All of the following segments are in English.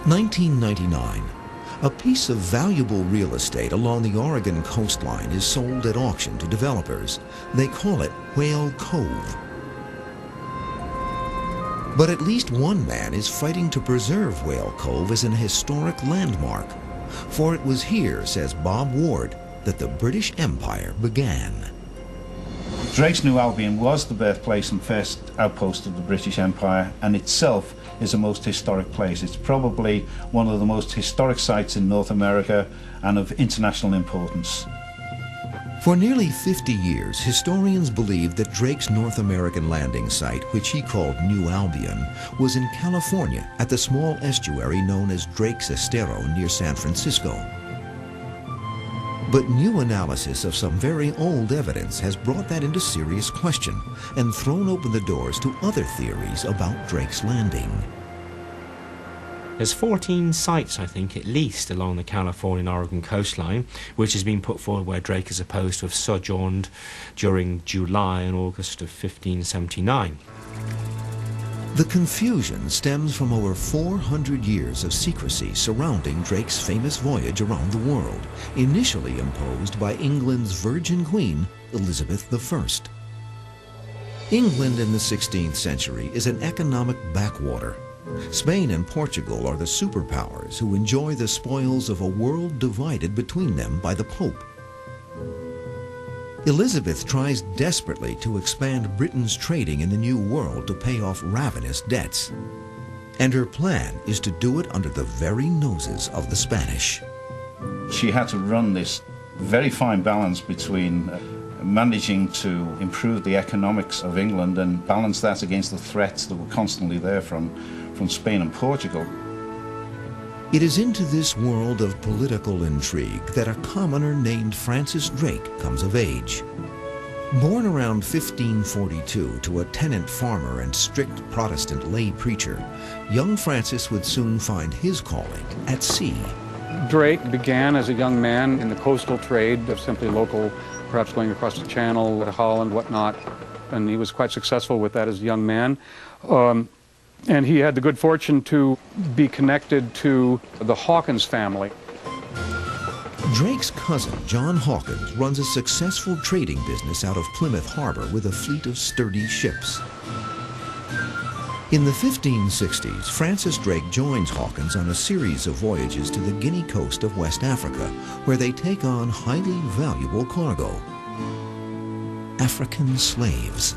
1999. A piece of valuable real estate along the Oregon coastline is sold at auction to developers. They call it Whale Cove. But at least one man is fighting to preserve Whale Cove as an historic landmark. For it was here, says Bob Ward, that the British Empire began. Drake's New Albion was the birthplace and first outpost of the British Empire, and itself is the most historic place. It's probably one of the most historic sites in North America and of international importance. For nearly 50 years, historians believed that Drake's North American landing site, which he called New Albion, was in California at the small estuary known as Drake's Estero near San Francisco. But new analysis of some very old evidence has brought that into serious question and thrown open the doors to other theories about Drake's Landing. There's 14 sites, I think, at least along the Californian-Oregon coastline, which has been put forward where Drake is supposed to have sojourned during July and August of 1579. The confusion stems from over 400 years of secrecy surrounding Drake's famous voyage around the world, initially imposed by England's Virgin Queen, Elizabeth I. England in the 16th century is an economic backwater. Spain and Portugal are the superpowers who enjoy the spoils of a world divided between them by the Pope. Elizabeth tries desperately to expand Britain's trading in the New World to pay off ravenous debts. And her plan is to do it under the very noses of the Spanish. She had to run this very fine balance between managing to improve the economics of England and balance that against the threats that were constantly there from Spain and Portugal. It is into this world of political intrigue that a commoner named Francis Drake comes of age. Born around 1542 to a tenant farmer and strict Protestant lay preacher, young Francis would soon find his calling at sea. Drake began as a young man in the coastal trade of simply local, perhaps going across the channel to Holland, whatnot, and he was quite successful with that as a young man. And he had the good fortune to be connected to the Hawkins family. Drake's cousin, John Hawkins, runs a successful trading business out of Plymouth Harbor with a fleet of sturdy ships. In the 1560s, Francis Drake joins Hawkins on a series of voyages to the Guinea coast of West Africa, where they take on highly valuable cargo: African slaves.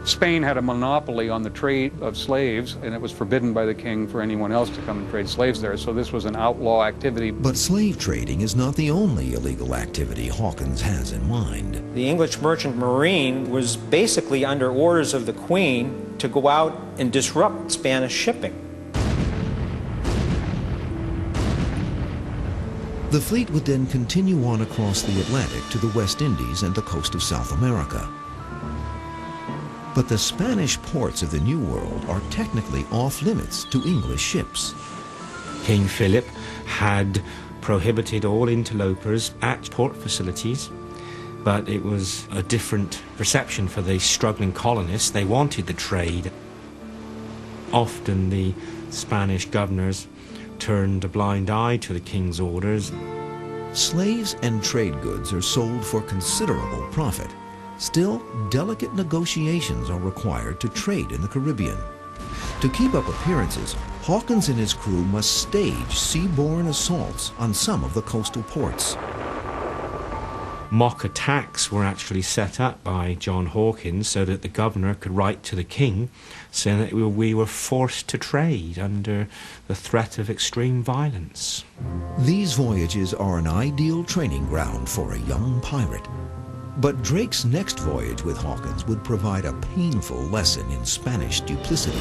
Spain had a monopoly on the trade of slaves, and it was forbidden by the king for anyone else to come and trade slaves there, so this was an outlaw activity. But slave trading is not the only illegal activity Hawkins has in mind. The English merchant marine was basically under orders of the Queen to go out and disrupt Spanish shipping. The fleet would then continue on across the Atlantic to the West Indies and the coast of South America. But the Spanish ports of the New World are technically off-limits to English ships. King Philip had prohibited all interlopers at port facilities, but it was a different reception for the struggling colonists. They wanted the trade. Often the Spanish governors turned a blind eye to the king's orders. Slaves and trade goods are sold for considerable profit. Still, delicate negotiations are required to trade in the Caribbean. To keep up appearances, Hawkins and his crew must stage seaborne assaults on some of the coastal ports. Mock attacks were actually set up by John Hawkins so that the governor could write to the king saying that we were forced to trade under the threat of extreme violence. These voyages are an ideal training ground for a young pirate. But Drake's next voyage with Hawkins would provide a painful lesson in Spanish duplicity.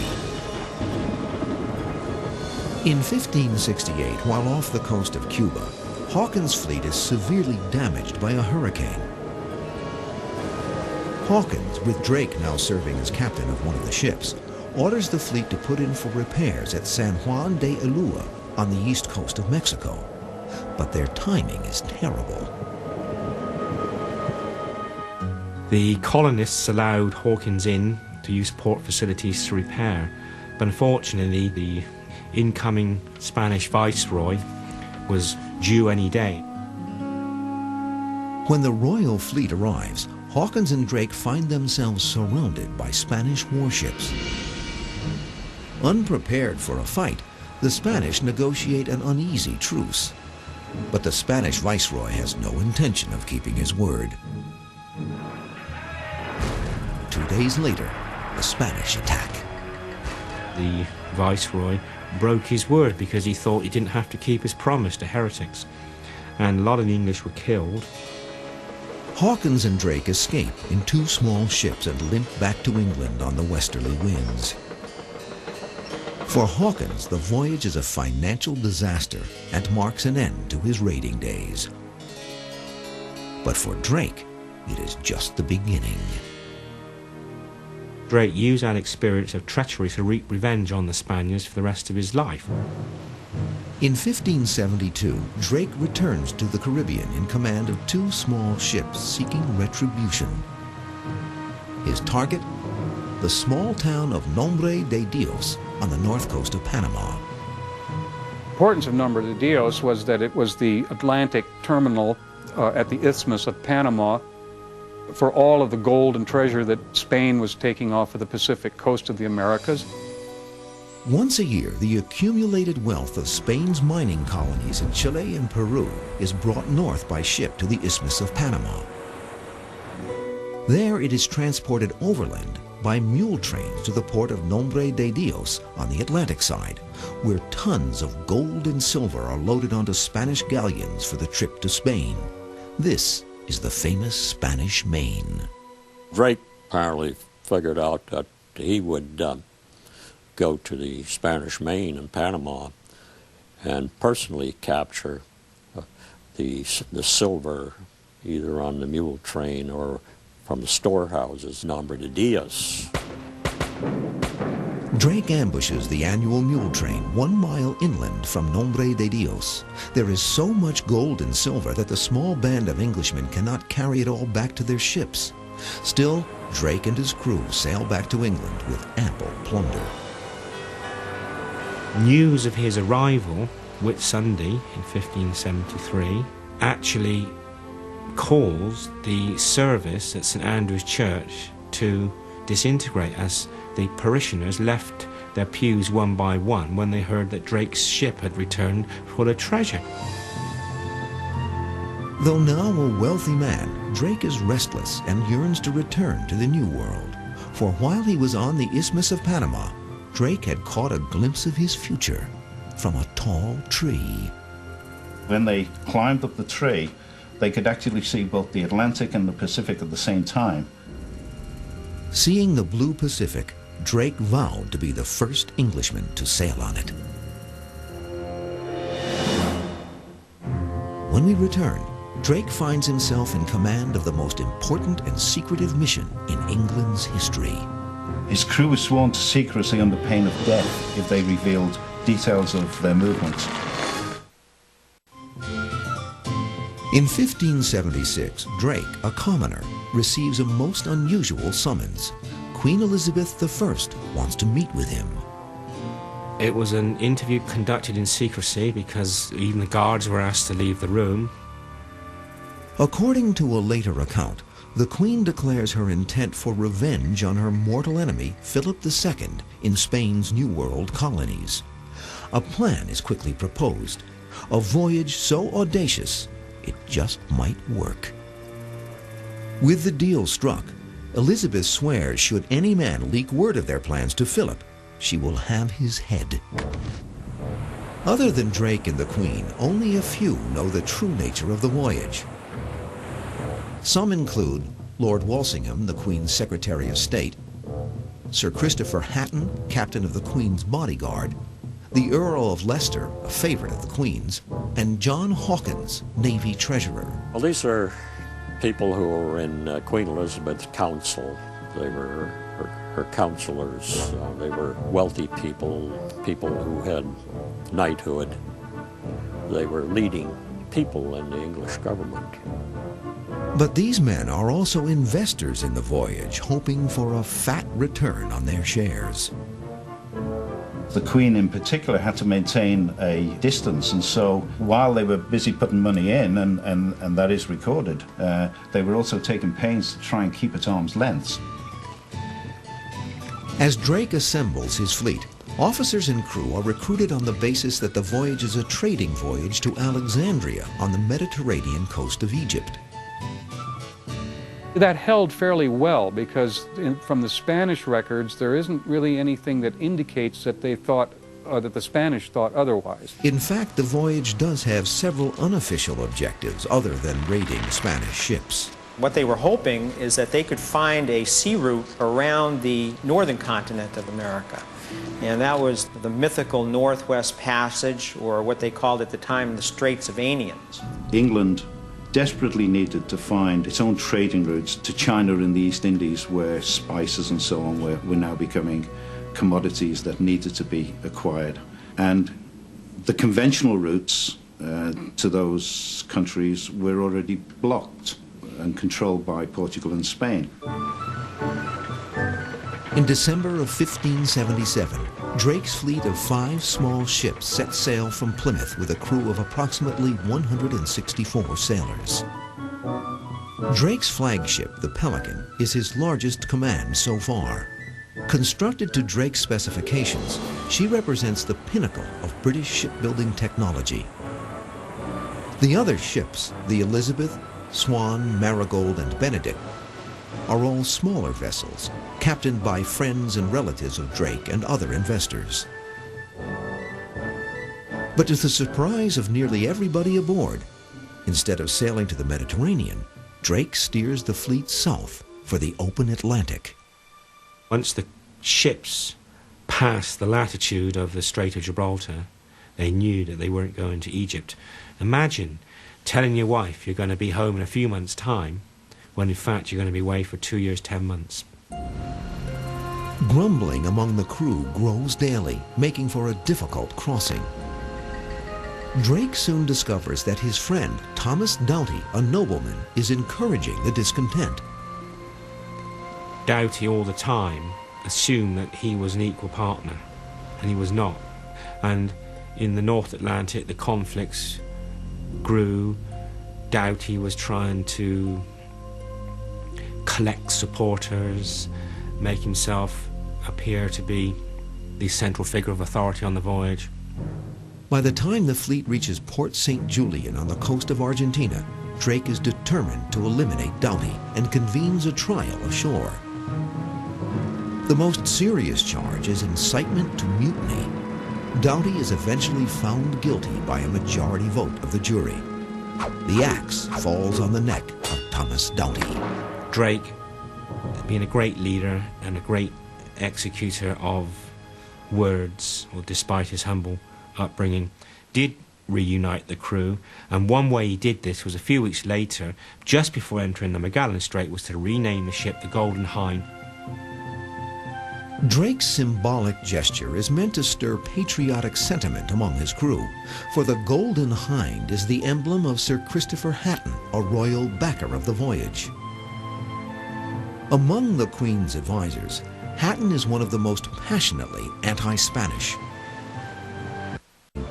In 1568, while off the coast of Cuba, Hawkins' fleet is severely damaged by a hurricane. Hawkins, with Drake now serving as captain of one of the ships, orders the fleet to put in for repairs at San Juan de Ulua on the east coast of Mexico. But their timing is terrible. The colonists allowed Hawkins in to use port facilities to repair, but unfortunately the incoming Spanish viceroy was due any day. When the royal fleet arrives, Hawkins and Drake find themselves surrounded by Spanish warships. Unprepared for a fight, the Spanish negotiate an uneasy truce. But the Spanish viceroy has no intention of keeping his word. 2 days later, the Spanish attack. The viceroy broke his word because he thought he didn't have to keep his promise to heretics, and a lot of the English were killed. Hawkins and Drake escape in 2 small ships and limp back to England on the westerly winds. For Hawkins, the voyage is a financial disaster and marks an end to his raiding days. But for Drake, it is just the beginning. Drake used that experience of treachery to wreak revenge on the Spaniards for the rest of his life. In 1572, Drake returns to the Caribbean in command of 2 small ships seeking retribution. His target? The small town of Nombre de Dios on the north coast of Panama. The importance of Nombre de Dios was that it was the Atlantic terminal at the Isthmus of Panama for all of the gold and treasure that Spain was taking off of the Pacific coast of the Americas. Once a year, the accumulated wealth of Spain's mining colonies in Chile and Peru is brought north by ship to the Isthmus of Panama. There it is transported overland by mule trains to the port of Nombre de Dios on the Atlantic side, where tons of gold and silver are loaded onto Spanish galleons for the trip to Spain. This is the famous Spanish Main. Drake apparently figured out that he would go to the Spanish Main in Panama and personally capture the silver either on the mule train or from the storehouses, Nombre de Dios. Drake ambushes the annual mule train 1 mile inland from Nombre de Dios. There is so much gold and silver that the small band of Englishmen cannot carry it all back to their ships. Still, Drake and his crew sail back to England with ample plunder. News of his arrival, Whitsunday in 1573, actually caused the service at St Andrew's Church to disintegrate as the parishioners left their pews one by one when they heard that Drake's ship had returned full of treasure. Though now a wealthy man, Drake is restless and yearns to return to the New World. For while he was on the Isthmus of Panama, Drake had caught a glimpse of his future from a tall tree. When they climbed up the tree, they could actually see both the Atlantic and the Pacific at the same time. Seeing the blue Pacific, Drake vowed to be the first Englishman to sail on it. When we return, Drake finds himself in command of the most important and secretive mission in England's history. His crew was sworn to secrecy under pain of death if they revealed details of their movements. In 1576, Drake, a commoner, receives a most unusual summons. Queen Elizabeth I wants to meet with him. It was an interview conducted in secrecy because even the guards were asked to leave the room. According to a later account, the Queen declares her intent for revenge on her mortal enemy, Philip II, in Spain's New World colonies. A plan is quickly proposed, a voyage so audacious it just might work. With the deal struck, Elizabeth swears should any man leak word of their plans to Philip, she will have his head. Other than Drake and the Queen, only a few know the true nature of the voyage. Some include Lord Walsingham, the Queen's Secretary of State, Sir Christopher Hatton, Captain of the Queen's Bodyguard, the Earl of Leicester, a favorite of the Queen's, and John Hawkins, Navy Treasurer. Well, these are people who were in Queen Elizabeth's council. They were her counselors. They were wealthy people, people who had knighthood. They were leading people in the English government. But these men are also investors in the voyage, hoping for a fat return on their shares. The Queen in particular had to maintain a distance, and so while they were busy putting money in, and that is recorded, they were also taking pains to try and keep at arm's length. As Drake assembles his fleet, officers and crew are recruited on the basis that the voyage is a trading voyage to Alexandria on the Mediterranean coast of Egypt. That held fairly well because from the Spanish records, there isn't really anything that indicates that they thought, that the Spanish thought otherwise. In fact, the voyage does have several unofficial objectives other than raiding Spanish ships. What they were hoping is that they could find a sea route around the northern continent of America. And that was the mythical Northwest Passage, or what they called at the time the Straits of Anians. England desperately needed to find its own trading routes to China and the East Indies, where spices and so on were now becoming commodities that needed to be acquired. And the conventional routes to those countries were already blocked and controlled by Portugal and Spain. In December of 1577, Drake's fleet of 5 small ships set sail from Plymouth with a crew of approximately 164 sailors. Drake's flagship, the Pelican, is his largest command so far. Constructed to Drake's specifications, she represents the pinnacle of British shipbuilding technology. The other ships, the Elizabeth, Swan, Marigold, and Benedict, are all smaller vessels, captained by friends and relatives of Drake and other investors. But to the surprise of nearly everybody aboard, instead of sailing to the Mediterranean, Drake steers the fleet south for the open Atlantic. Once the ships passed the latitude of the Strait of Gibraltar, they knew that they weren't going to Egypt. Imagine telling your wife you're going to be home in a few months' time, when in fact you're going to be away for 2 years, 10 months. Grumbling among the crew grows daily, making for a difficult crossing. Drake soon discovers that his friend, Thomas Doughty, a nobleman, is encouraging the discontent. Doughty all the time assumed that he was an equal partner, and he was not. And in the North Atlantic, the conflicts grew. Doughty was trying to collect supporters, make himself appear to be the central figure of authority on the voyage. By the time the fleet reaches Port St. Julian on the coast of Argentina, Drake is determined to eliminate Doughty and convenes a trial ashore. The most serious charge is incitement to mutiny. Doughty is eventually found guilty by a majority vote of the jury. The axe falls on the neck of Thomas Doughty. Drake, being a great leader and a great executor of words, or despite his humble upbringing, did reunite the crew, and one way he did this was a few weeks later, just before entering the Magellan Strait, was to rename the ship the Golden Hind. Drake's symbolic gesture is meant to stir patriotic sentiment among his crew, for the Golden Hind is the emblem of Sir Christopher Hatton, a royal backer of the voyage. Among the Queen's advisors, Hatton is one of the most passionately anti-Spanish.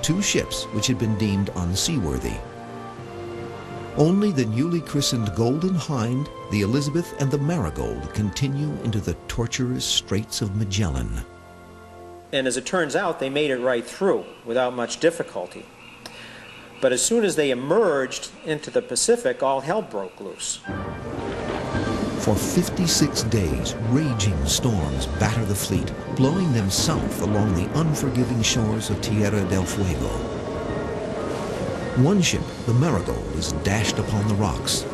2 ships which had been deemed unseaworthy. Only the newly christened Golden Hind, the Elizabeth, and the Marigold continue into the tortuous Straits of Magellan. And as it turns out, they made it right through without much difficulty. But as soon as they emerged into the Pacific, all hell broke loose. For 56 days, raging storms batter the fleet, blowing them south along the unforgiving shores of Tierra del Fuego. One ship, the Marigold, is dashed upon the rocks.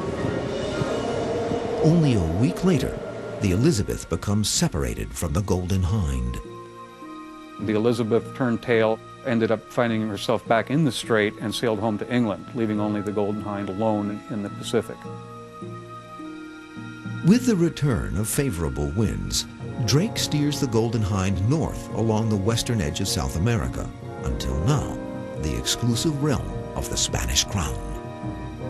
Only a week later, the Elizabeth becomes separated from the Golden Hind. The Elizabeth turned tail, ended up finding herself back in the strait, and sailed home to England, leaving only the Golden Hind alone in the Pacific. With the return of favorable winds, Drake steers the Golden Hind north along the western edge of South America, until now, the exclusive realm of the Spanish crown.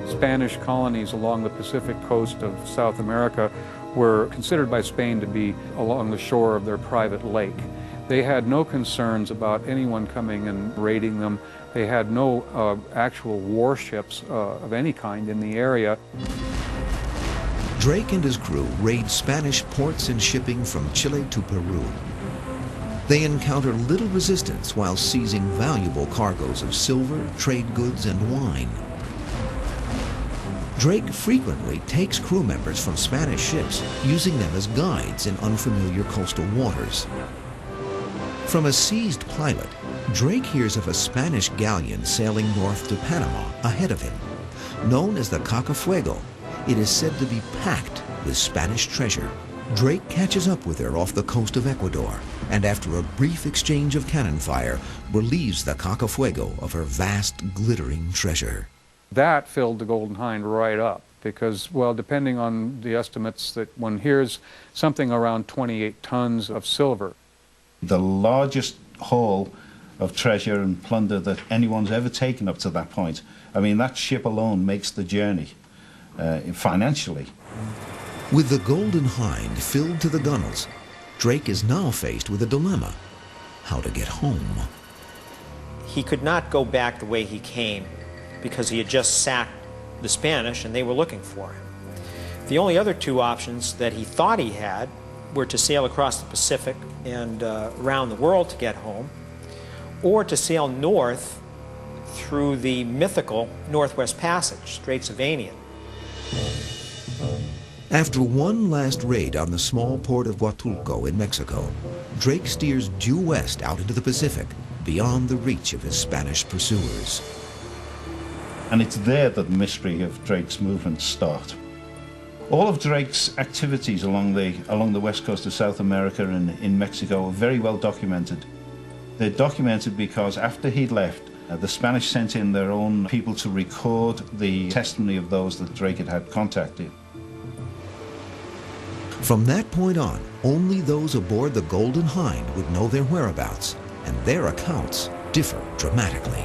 Spanish colonies along the Pacific coast of South America were considered by Spain to be along the shore of their private lake. They had no concerns about anyone coming and raiding them. They had no actual warships of any kind in the area. Drake and his crew raid Spanish ports and shipping from Chile to Peru. They encounter little resistance while seizing valuable cargoes of silver, trade goods, and wine. Drake frequently takes crew members from Spanish ships, using them as guides in unfamiliar coastal waters. From a seized pilot, Drake hears of a Spanish galleon sailing north to Panama ahead of him. Known as the Cacafuego, it is said to be packed with Spanish treasure. Drake catches up with her off the coast of Ecuador, and after a brief exchange of cannon fire, relieves the Cacafuego of her vast, glittering treasure. That filled the Golden Hind right up because, well, depending on the estimates, that one hears something around 28 tons of silver. The largest haul of treasure and plunder that anyone's ever taken up to that point. I mean, that ship alone makes the journey financially. With the Golden Hind filled to the gunwales, Drake is now faced with a dilemma: how to get home. He could not go back the way he came because he had just sacked the Spanish and they were looking for him. The only other two options that he thought he had were to sail across the Pacific and around the world to get home, or to sail north through the mythical Northwest Passage, Straits of Anian. After one last raid on the small port of Huatulco in Mexico, Drake steers due west out into the Pacific, beyond the reach of his Spanish pursuers. And it's there that the mystery of Drake's movements start. All of Drake's activities along the west coast of South America and in Mexico are very well documented. They're documented because after he'd left, the Spanish sent in their own people to record the testimony of those that Drake had contacted. From that point on, only those aboard the Golden Hind would know their whereabouts, and their accounts differ dramatically.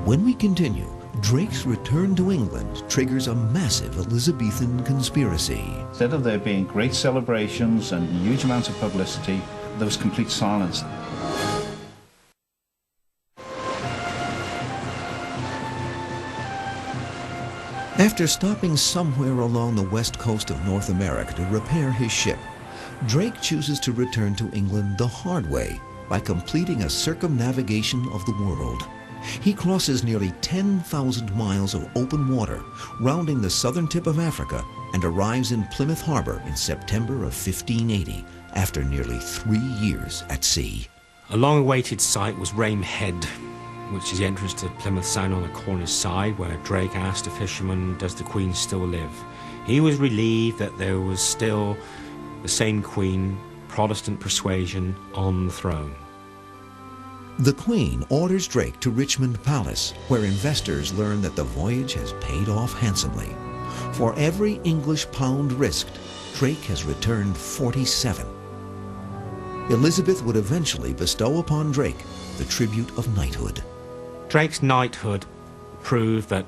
When we continue, Drake's return to England triggers a massive Elizabethan conspiracy. Instead of there being great celebrations and huge amounts of publicity, there was complete silence. After stopping somewhere along the west coast of North America to repair his ship, Drake chooses to return to England the hard way by completing a circumnavigation of the world. He crosses nearly 10,000 miles of open water, rounding the southern tip of Africa, and arrives in Plymouth Harbor in September of 1580, after nearly 3 years at sea. A long-awaited sight was Rame Head, which is the entrance to Plymouth Sound on the Cornish side, where Drake asked a fisherman, "Does the Queen still live?" He was relieved that there was still the same Queen, Protestant persuasion, on the throne. The Queen orders Drake to Richmond Palace, where investors learn that the voyage has paid off handsomely. For every English pound risked, Drake has returned 47. Elizabeth would eventually bestow upon Drake the tribute of knighthood. Drake's knighthood proved that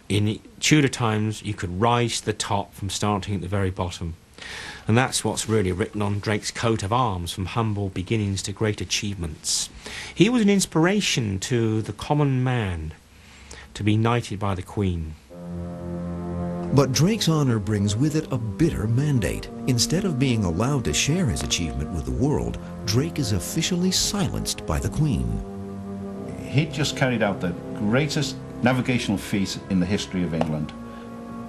in Tudor times you could rise to the top from starting at the very bottom. And that's what's really written on Drake's coat of arms, from humble beginnings to great achievements. He was an inspiration to the common man to be knighted by the Queen. But Drake's honor brings with it a bitter mandate. Instead of being allowed to share his achievement with the world, Drake is officially silenced by the Queen. He'd just carried out the greatest navigational feat in the history of England.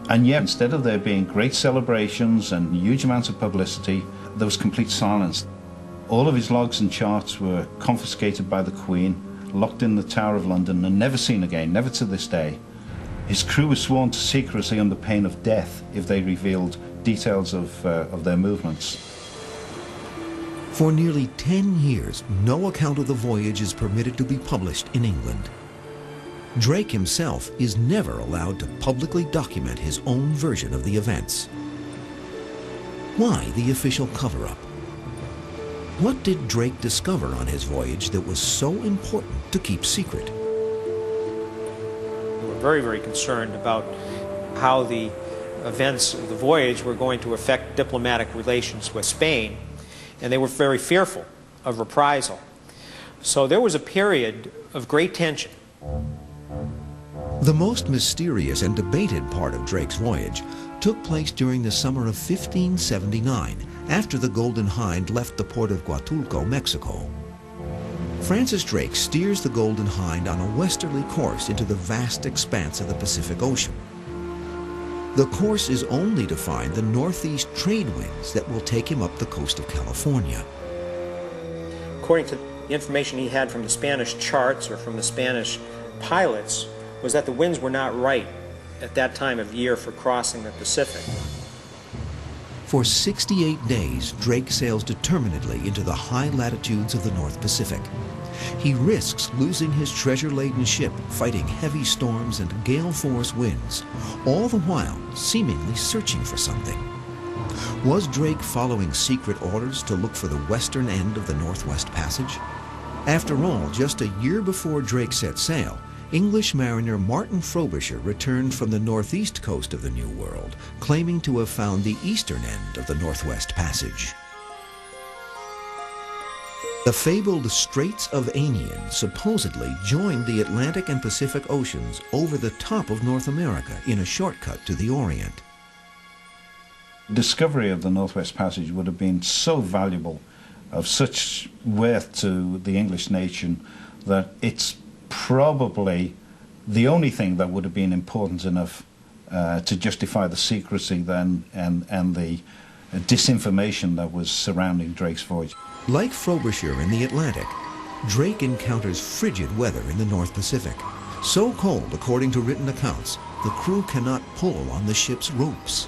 And yet, instead of there being great celebrations and huge amounts of publicity, there was complete silence. All of his logs and charts were confiscated by the Queen, locked in the Tower of London, and never seen again, never to this day. His crew was sworn to secrecy under pain of death if they revealed details of their movements. For nearly 10 years, no account of the voyage is permitted to be published in England. Drake himself is never allowed to publicly document his own version of the events. Why the official cover-up? What did Drake discover on his voyage that was so important to keep secret? We were very, very concerned about how the events of the voyage were going to affect diplomatic relations with Spain, and they were very fearful of reprisal. So there was a period of great tension. The most mysterious and debated part of Drake's voyage took place during the summer of 1579, after the Golden Hind left the port of Huatulco, Mexico. Francis Drake steers the Golden Hind on a westerly course into the vast expanse of the Pacific Ocean. The course is only to find the northeast trade winds that will take him up the coast of California. According to the information he had from the Spanish charts or from the Spanish pilots, was that the winds were not right at that time of year for crossing the Pacific. For 68 days, Drake sails determinedly into the high latitudes of the North Pacific. He risks losing his treasure-laden ship, fighting heavy storms and gale-force winds, all the while seemingly searching for something. Was Drake following secret orders to look for the western end of the Northwest Passage? After all, just a year before Drake set sail, English mariner Martin Frobisher returned from the northeast coast of the New World, claiming to have found the eastern end of the Northwest Passage. The fabled Straits of Anian supposedly joined the Atlantic and Pacific Oceans over the top of North America in a shortcut to the Orient. Discovery of the Northwest Passage would have been so valuable, of such worth to the English nation, that it's probably the only thing that would have been important enough to justify the secrecy then and the disinformation that was surrounding Drake's voyage. Like Frobisher in the Atlantic, Drake encounters frigid weather in the North Pacific. So cold, according to written accounts, the crew cannot pull on the ship's ropes.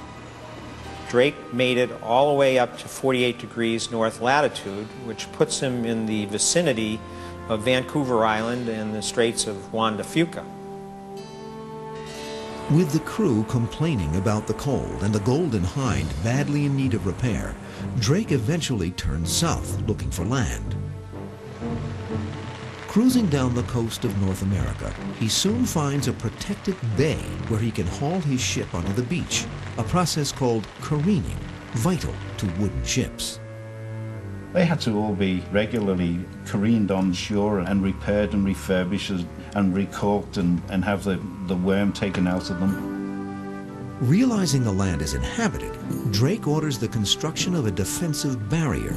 Drake made it all the way up to 48 degrees north latitude, which puts him in the vicinity of Vancouver Island and the Straits of Juan de Fuca. With the crew complaining about the cold and the Golden Hind badly in need of repair, Drake eventually turns south looking for land. Cruising down the coast of North America, he soon finds a protected bay where he can haul his ship onto the beach, a process called careening, vital to wooden ships. They had to all be regularly careened on shore and repaired and refurbished and recorked and have the worm taken out of them. Realizing the land is inhabited, Drake orders the construction of a defensive barrier,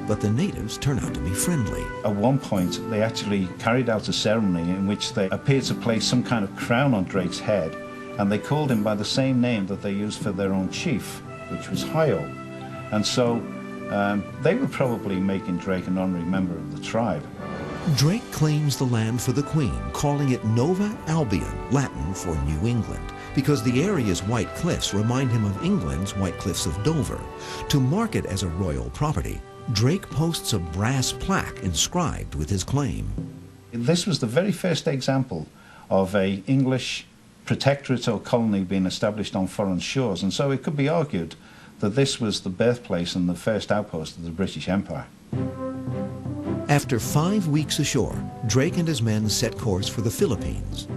but the natives turn out to be friendly. At one point, they actually carried out a ceremony in which they appeared to place some kind of crown on Drake's head, and they called him by the same name that they used for their own chief, which was Hio. And so they were probably making Drake an honorary member of the tribe. Drake claims the land for the Queen, calling it Nova Albion, Latin for New England, because the area's white cliffs remind him of England's White Cliffs of Dover. To mark it as a royal property, Drake posts a brass plaque inscribed with his claim. This was the very first example of an English protectorate or colony being established on foreign shores, and so it could be argued that this was the birthplace and the first outpost of the British Empire. After 5 weeks ashore, Drake and his men set course for the Philippines.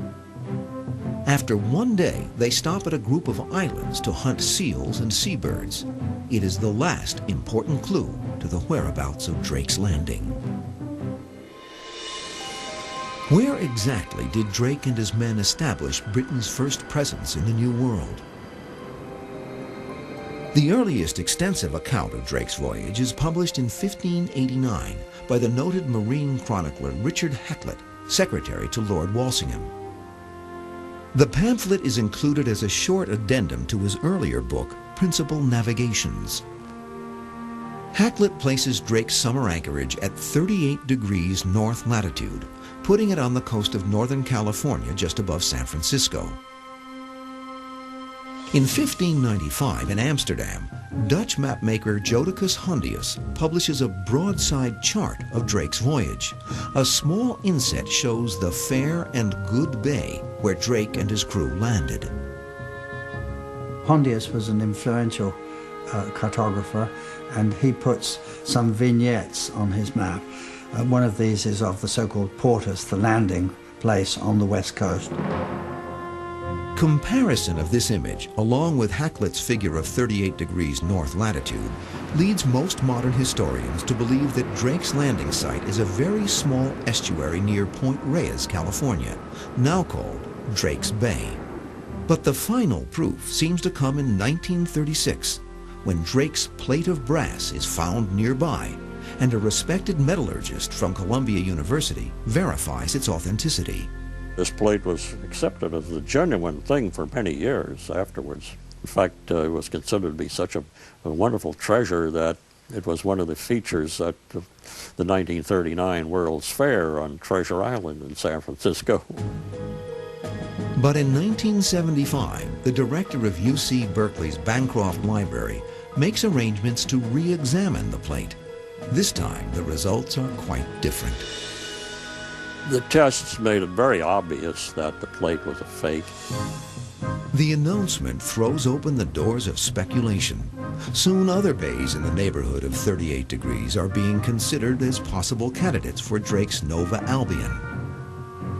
After one day, they stop at a group of islands to hunt seals and seabirds. It is the last important clue to the whereabouts of Drake's landing. Where exactly did Drake and his men establish Britain's first presence in the New World? The earliest extensive account of Drake's voyage is published in 1589 by the noted marine chronicler Richard Hakluyt, secretary to Lord Walsingham. The pamphlet is included as a short addendum to his earlier book, Principal Navigations. Hakluyt places Drake's summer anchorage at 38 degrees north latitude, putting it on the coast of Northern California just above San Francisco. In 1595 in Amsterdam, Dutch mapmaker Jodocus Hondius publishes a broadside chart of Drake's voyage. A small inset shows the fair and good bay where Drake and his crew landed. Hondius was an influential cartographer, and he puts some vignettes on his map. One of these is of the so-called Portus, the landing place on the west coast. Comparison of this image, along with Hakluyt's figure of 38 degrees north latitude, leads most modern historians to believe that Drake's landing site is a very small estuary near Point Reyes, California, now called Drake's Bay. But the final proof seems to come in 1936, when Drake's plate of brass is found nearby, and a respected metallurgist from Columbia University verifies its authenticity. This plate was accepted as a genuine thing for many years afterwards. In fact, it was considered to be such a wonderful treasure that it was one of the features at the 1939 World's Fair on Treasure Island in San Francisco. But in 1975, the director of UC Berkeley's Bancroft Library makes arrangements to re-examine the plate. This time, the results are quite different. The tests made it very obvious that the plate was a fake. The announcement throws open the doors of speculation. Soon other bays in the neighborhood of 38 degrees are being considered as possible candidates for Drake's Nova Albion.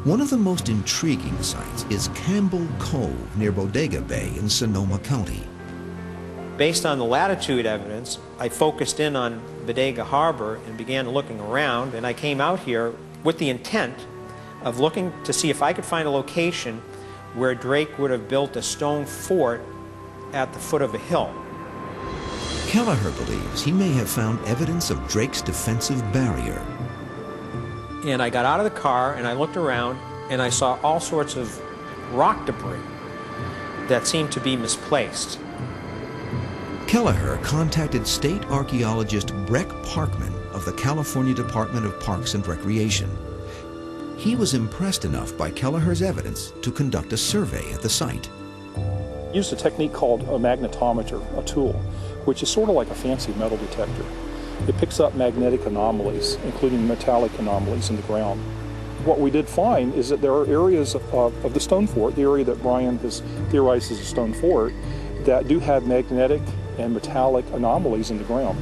One of the most intriguing sites is Campbell Cove near Bodega Bay in Sonoma County. Based on the latitude evidence, I focused in on Bodega Harbor and began looking around, and I came out here with the intent of looking to see if I could find a location where Drake would have built a stone fort at the foot of a hill. Kelleher believes he may have found evidence of Drake's defensive barrier. And I got out of the car and I looked around and I saw all sorts of rock debris that seemed to be misplaced. Kelleher contacted state archaeologist Breck Parkman of the California Department of Parks and Recreation. He was impressed enough by Kelleher's evidence to conduct a survey at the site. Used a technique called a magnetometer, a tool, which is sort of like a fancy metal detector. It picks up magnetic anomalies, including metallic anomalies in the ground. What we did find is that there are areas of the stone fort, the area that Brian has theorized as a stone fort, that do have magnetic and metallic anomalies in the ground.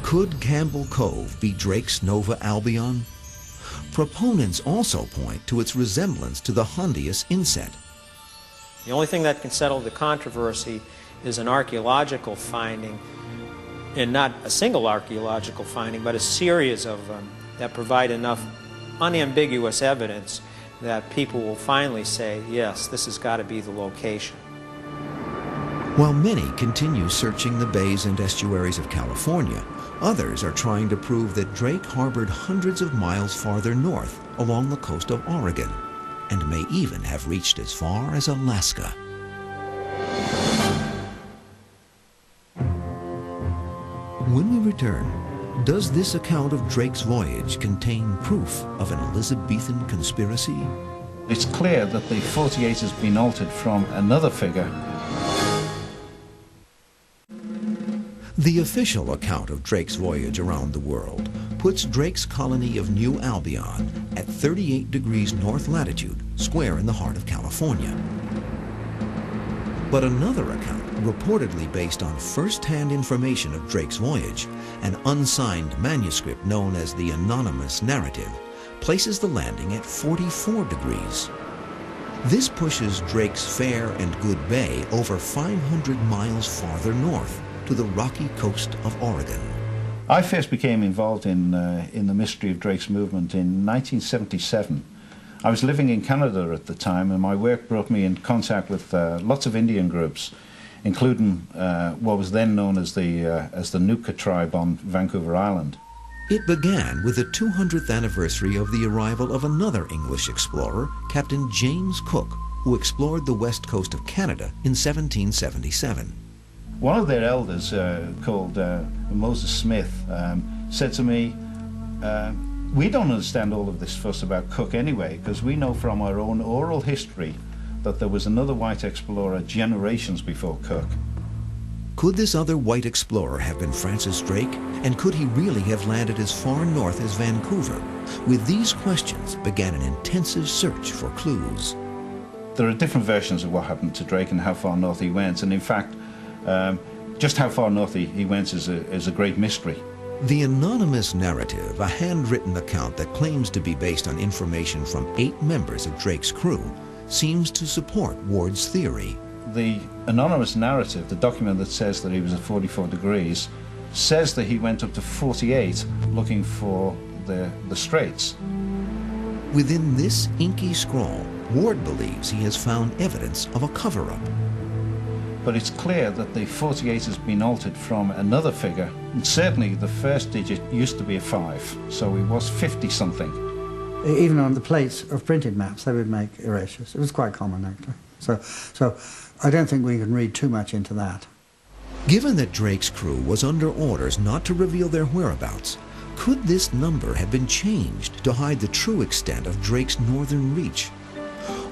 Could Campbell Cove be Drake's Nova Albion? Proponents also point to its resemblance to the Hondius inset. The only thing that can settle the controversy is an archaeological finding, and not a single archaeological finding, but a series of them that provide enough unambiguous evidence that people will finally say, yes, this has got to be the location. While many continue searching the bays and estuaries of California, others are trying to prove that Drake harbored hundreds of miles farther north along the coast of Oregon, and may even have reached as far as Alaska. When we return, does this account of Drake's voyage contain proof of an Elizabethan conspiracy? It's clear that the 48 has been altered from another figure. The official account of Drake's voyage around the world puts Drake's colony of New Albion at 38 degrees north latitude, square in the heart of California. But another account, reportedly based on first-hand information of Drake's voyage, an unsigned manuscript known as the Anonymous Narrative, places the landing at 44 degrees. This pushes Drake's Fair and Good Bay over 500 miles farther north, to the rocky coast of Oregon. I first became involved in the mystery of Drake's movement in 1977. I was living in Canada at the time, and my work brought me in contact with lots of Indian groups, including what was then known as the Nootka tribe on Vancouver Island. It began with the 200th anniversary of the arrival of another English explorer, Captain James Cook, who explored the west coast of Canada in 1777. One of their elders, called Moses Smith, said to me, we don't understand all of this fuss about Cook anyway, because we know from our own oral history that there was another white explorer generations before Cook. Could this other white explorer have been Francis Drake? And could he really have landed as far north as Vancouver? With these questions began an intensive search for clues. There are different versions of what happened to Drake and how far north he went, and in fact, just how far north he went is a great mystery. The Anonymous Narrative, a handwritten account that claims to be based on information from 8 members of Drake's crew, seems to support Ward's theory. The anonymous narrative, the document that says that he was at 44 degrees, says that he went up to 48 looking for the straits. Within this inky scrawl, Ward believes he has found evidence of a cover-up. But it's clear that the 48 has been altered from another figure. And certainly the first digit used to be a 5, so it was 50-something. Even on the plates of printed maps, they would make erasures. It was quite common, actually. So I don't think we can read too much into that. Given that Drake's crew was under orders not to reveal their whereabouts, could this number have been changed to hide the true extent of Drake's northern reach?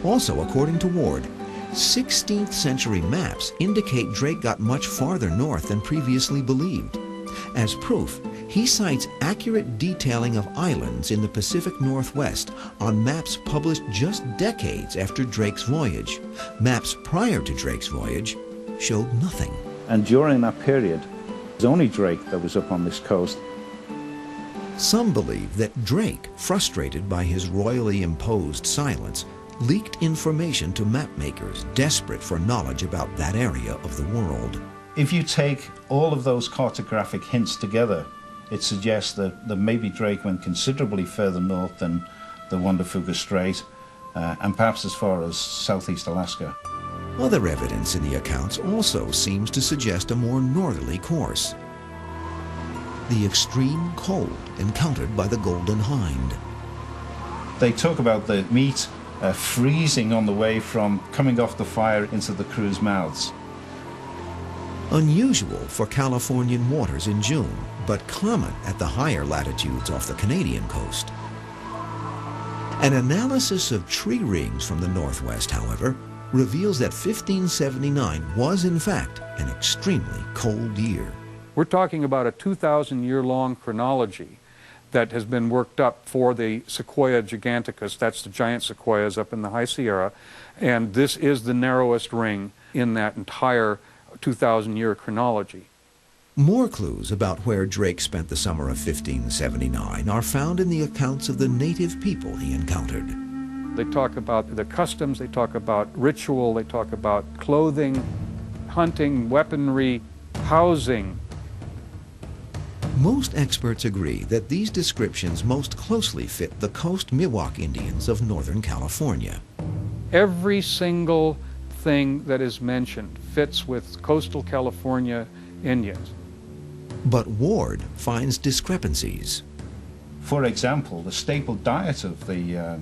Also, according to Ward, 16th century maps indicate Drake got much farther north than previously believed. As proof, he cites accurate detailing of islands in the Pacific Northwest on maps published just decades after Drake's voyage. Maps prior to Drake's voyage showed nothing. And during that period, it was only Drake that was up on this coast. Some believe that Drake, frustrated by his royally imposed silence, leaked information to mapmakers desperate for knowledge about that area of the world. If you take all of those cartographic hints together, it suggests that maybe Drake went considerably further north than the Juan de Fuca Strait, and perhaps as far as southeast Alaska. Other evidence in the accounts also seems to suggest a more northerly course. The extreme cold encountered by the Golden Hind. They talk about the meat freezing on the way from coming off the fire into the crew's mouths. Unusual for Californian waters in June, but common at the higher latitudes off the Canadian coast. An analysis of tree rings from the northwest, however, reveals that 1579 was in fact an extremely cold year. We're talking about a 2,000-year-long chronology that has been worked up for the Sequoia giganticus. That's the giant sequoias up in the High Sierra, and this is the narrowest ring in that entire 2,000-year chronology. More clues about where Drake spent the summer of 1579 are found in the accounts of the native people he encountered. They talk about the customs, they talk about ritual, they talk about clothing, hunting, weaponry, housing. Most experts agree that these descriptions most closely fit the Coast Miwok Indians of Northern California. Every single thing that is mentioned fits with coastal California Indians. But Ward finds discrepancies. For example, the staple diet of the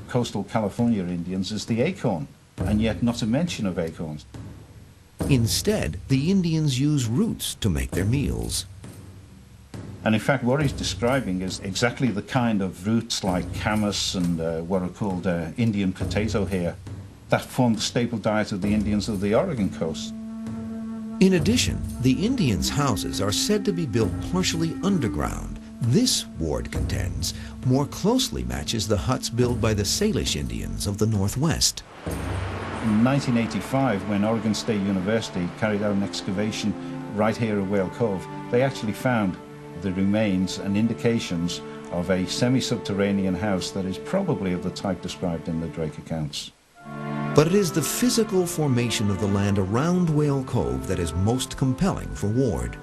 coastal California Indians is the acorn, and yet not a mention of acorns. Instead, the Indians use roots to make their meals. And in fact, what he's describing is exactly the kind of roots like camas and what are called Indian potato here that form the staple diet of the Indians of the Oregon coast. In addition, the Indians' houses are said to be built partially underground. This, Ward contends, more closely matches the huts built by the Salish Indians of the Northwest. In 1985, when Oregon State University carried out an excavation right here at Whale Cove, they actually found the remains and indications of a semi-subterranean house that is probably of the type described in the Drake accounts. But it is the physical formation of the land around Whale Cove that is most compelling for Ward.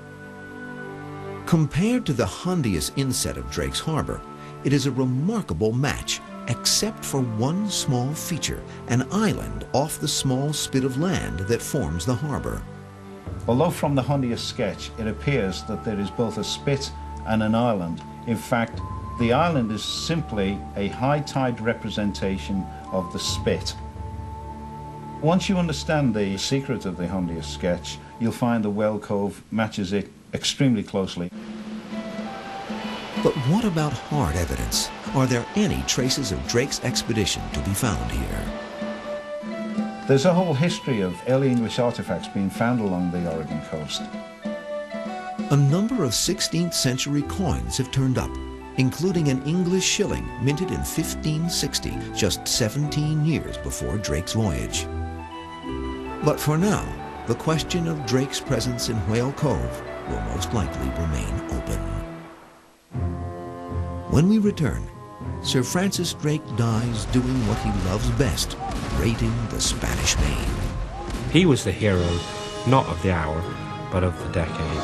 Compared to the Hondius inset of Drake's Harbor, it is a remarkable match, except for one small feature, an island off the small spit of land that forms the harbor. Although from the Hondius sketch it appears that there is both a spit and an island, in fact, the island is simply a high tide representation of the spit. Once you understand the secret of the Hondius sketch, you'll find the Whale Cove matches it extremely closely. But what about hard evidence? Are there any traces of Drake's expedition to be found here? There's a whole history of early English artifacts being found along the Oregon coast. A number of 16th century coins have turned up, including an English shilling minted in 1560, just 17 years before Drake's voyage. But for now, the question of Drake's presence in Whale Cove will most likely remain open. When we return, Sir Francis Drake dies doing what he loves best, raiding the Spanish Main. He was the hero, not of the hour, but of the decade.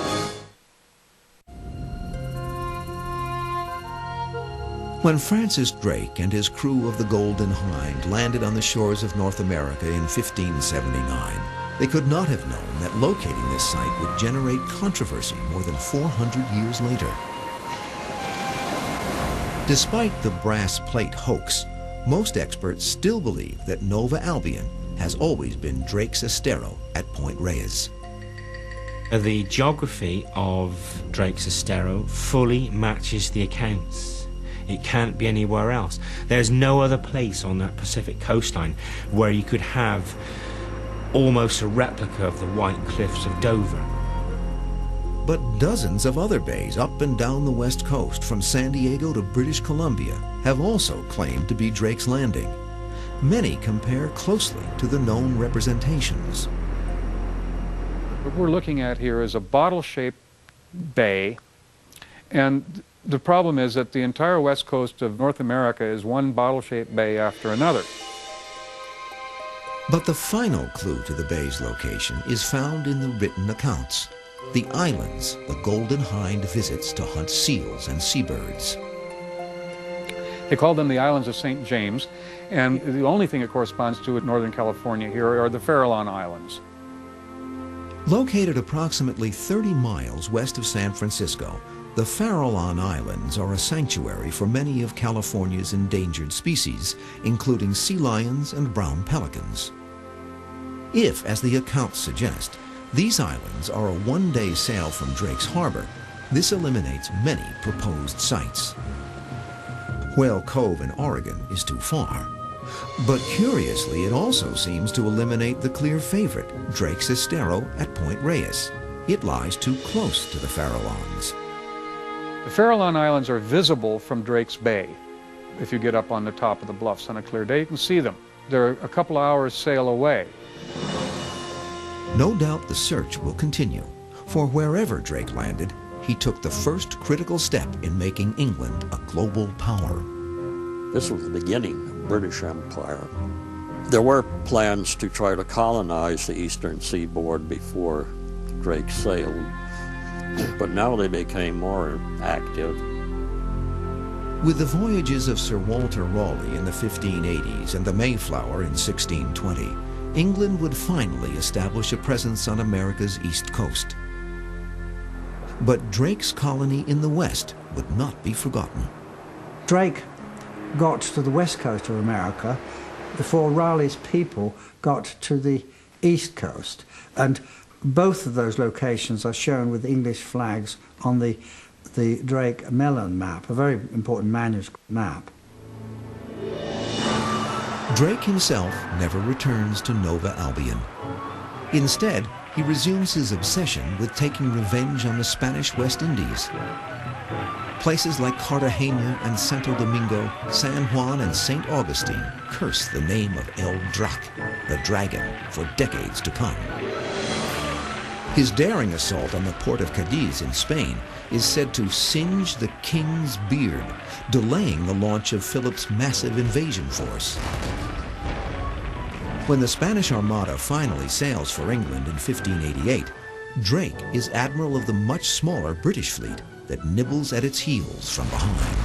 When Francis Drake and his crew of the Golden Hind landed on the shores of North America in 1579, they could not have known that locating this site would generate controversy more than 400 years later. Despite the brass plate hoax, most experts still believe that Nova Albion has always been Drake's Estero at Point Reyes. The geography of Drake's Estero fully matches the accounts. It can't be anywhere else. There's no other place on that Pacific coastline where you could have almost a replica of the white cliffs of Dover. But dozens of other bays up and down the west coast, from San Diego to British Columbia, have also claimed to be Drake's Landing. Many compare closely to the known representations. What we're looking at here is a bottle-shaped bay, and the problem is that the entire west coast of North America is one bottle-shaped bay after another. But the final clue to the bay's location is found in the written accounts. The islands the Golden Hind visits to hunt seals and seabirds. They called them the Islands of St. James, and the only thing it corresponds to in Northern California here are the Farallon Islands. Located approximately 30 miles west of San Francisco, the Farallon Islands are a sanctuary for many of California's endangered species, including sea lions and brown pelicans. If, as the accounts suggest, these islands are a one-day sail from Drake's Harbor, this eliminates many proposed sites. Whale Cove in Oregon is too far. But curiously, it also seems to eliminate the clear favorite, Drake's Estero at Point Reyes. It lies too close to the Farallons. The Farallon Islands are visible from Drake's Bay. If you get up on the top of the bluffs on a clear day, you can see them. They're a couple hours sail away. No doubt the search will continue, for wherever Drake landed, he took the first critical step in making England a global power. This was the beginning of the British Empire. There were plans to try to colonize the eastern seaboard before Drake sailed, but now they became more active. With the voyages of Sir Walter Raleigh in the 1580s and the Mayflower in 1620, England would finally establish a presence on America's east coast. But Drake's colony in the west would not be forgotten. Drake got to the west coast of America before Raleigh's people got to the east coast, and both of those locations are shown with English flags on the Drake Mellon map, a very important manuscript map. Drake himself never returns to Nova Albion. Instead, he resumes his obsession with taking revenge on the Spanish West Indies. Places like Cartagena and Santo Domingo, San Juan and St. Augustine curse the name of El Drac, the dragon, for decades to come. His daring assault on the port of Cadiz in Spain is said to singe the king's beard, delaying the launch of Philip's massive invasion force. When the Spanish Armada finally sails for England in 1588, Drake is admiral of the much smaller British fleet that nibbles at its heels from behind.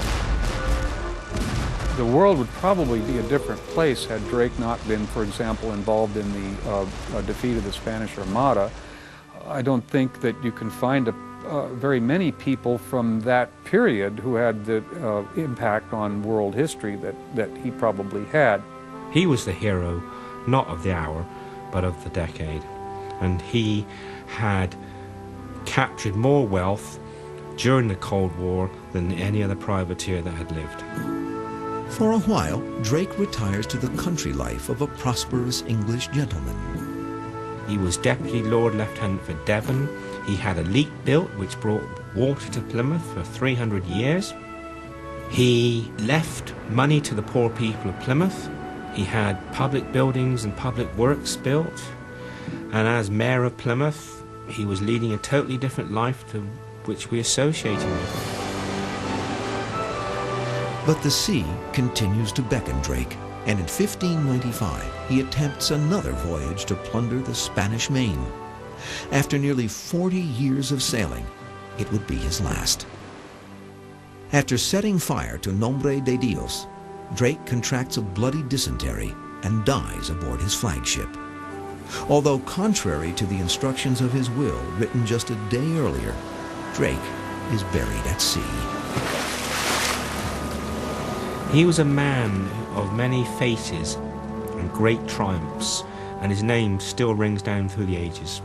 The world would probably be a different place had Drake not been, for example, involved in the defeat of the Spanish Armada. I don't think that you can find very many people from that period who had the impact on world history that he probably had. He was the hero, not of the hour, but of the decade. And he had captured more wealth during the Cold War than any other privateer that had lived. For a while, Drake retires to the country life of a prosperous English gentleman. He was Deputy Lord Lieutenant for Devon. He had a leak built which brought water to Plymouth for 300 years. He left money to the poor people of Plymouth. He had public buildings and public works built. And as Mayor of Plymouth, he was leading a totally different life to which we associate him with. But the sea continues to beckon Drake, and in 1595 he attempts another voyage to plunder the Spanish Main. After nearly 40 years of sailing, it would be his last. After setting fire to Nombre de Dios, Drake contracts a bloody dysentery and dies aboard his flagship. Although contrary to the instructions of his will written just a day earlier, Drake is buried at sea. He was a man of many faces and great triumphs, and his name still rings down through the ages.